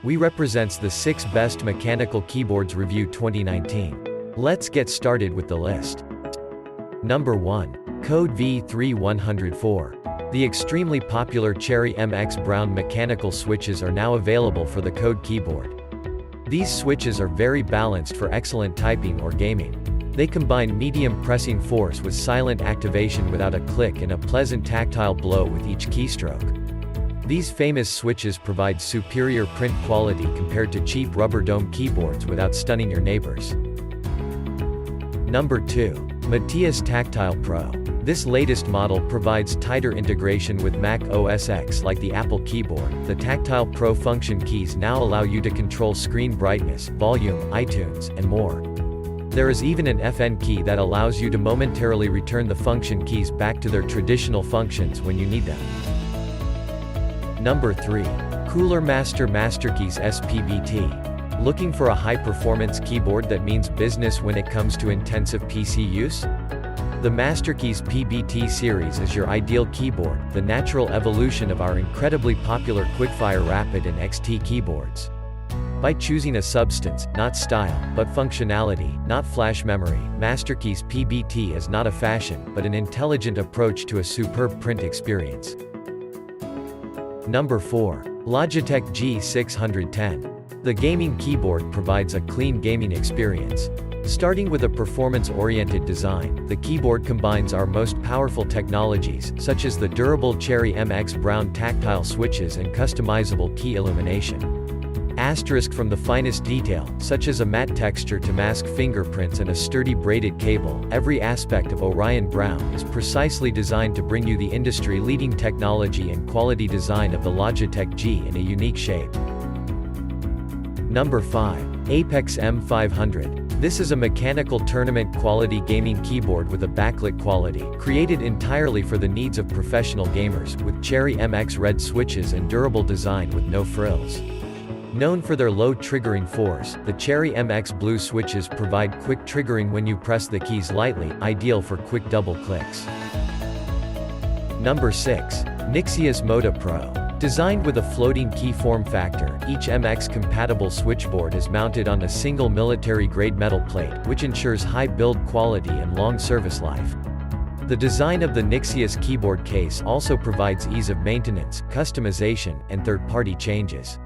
we represents the 6 best mechanical keyboards review 2019. Let's get started with the list. Number 1. Code V3104. The extremely popular Cherry MX Brown mechanical switches are now available for the Code keyboard. These switches are very balanced for excellent typing or gaming. They combine medium pressing force with silent activation without a click and a pleasant tactile blow with each keystroke. These famous switches provide superior print quality compared to cheap rubber dome keyboards without stunning your neighbors. Number 2. Matthias Tactile Pro. This latest model provides tighter integration with Mac OS X like the Apple keyboard. The Tactile Pro function keys now allow you to control screen brightness, volume, iTunes, and more. There is even an FN key that allows you to momentarily return the function keys back to their traditional functions when you need them. Number 3. Cooler Master Masterkeys SPBT. Looking for a high-performance keyboard that means business when it comes to intensive PC use? The Masterkeys PBT series is your ideal keyboard, the natural evolution of our incredibly popular Quickfire Rapid and XT keyboards. By choosing a substance, not style, but functionality, not flash memory, Masterkeys PBT is not a fashion, but an intelligent approach to a superb print experience. Number 4. Logitech G60010. The gaming keyboard provides a clean gaming experience. Starting with a performance-oriented design, the keyboard combines our most powerful technologies, such as the durable Cherry MX Brown tactile switches and customizable key illumination. Asterisk from the finest detail, such as a matte texture to mask fingerprints and a sturdy braided cable, every aspect of Orion Brown is precisely designed to bring you the industry-leading technology and quality design of the Logitech G in a unique shape. Number 5. Apex M500. This is a mechanical tournament-quality gaming keyboard with a backlit quality, created entirely for the needs of professional gamers, with Cherry MX Red switches and durable design with no frills. Known for their low triggering force, the Cherry MX Blue switches provide quick triggering when you press the keys lightly, ideal for quick double clicks. Number 6. Nixia's Moda Pro. Designed with a floating key form factor, each MX-compatible switchboard is mounted on a single military-grade metal plate, which ensures high build quality and long service life. The design of the Nixia's keyboard case also provides ease of maintenance, customization, and third-party changes.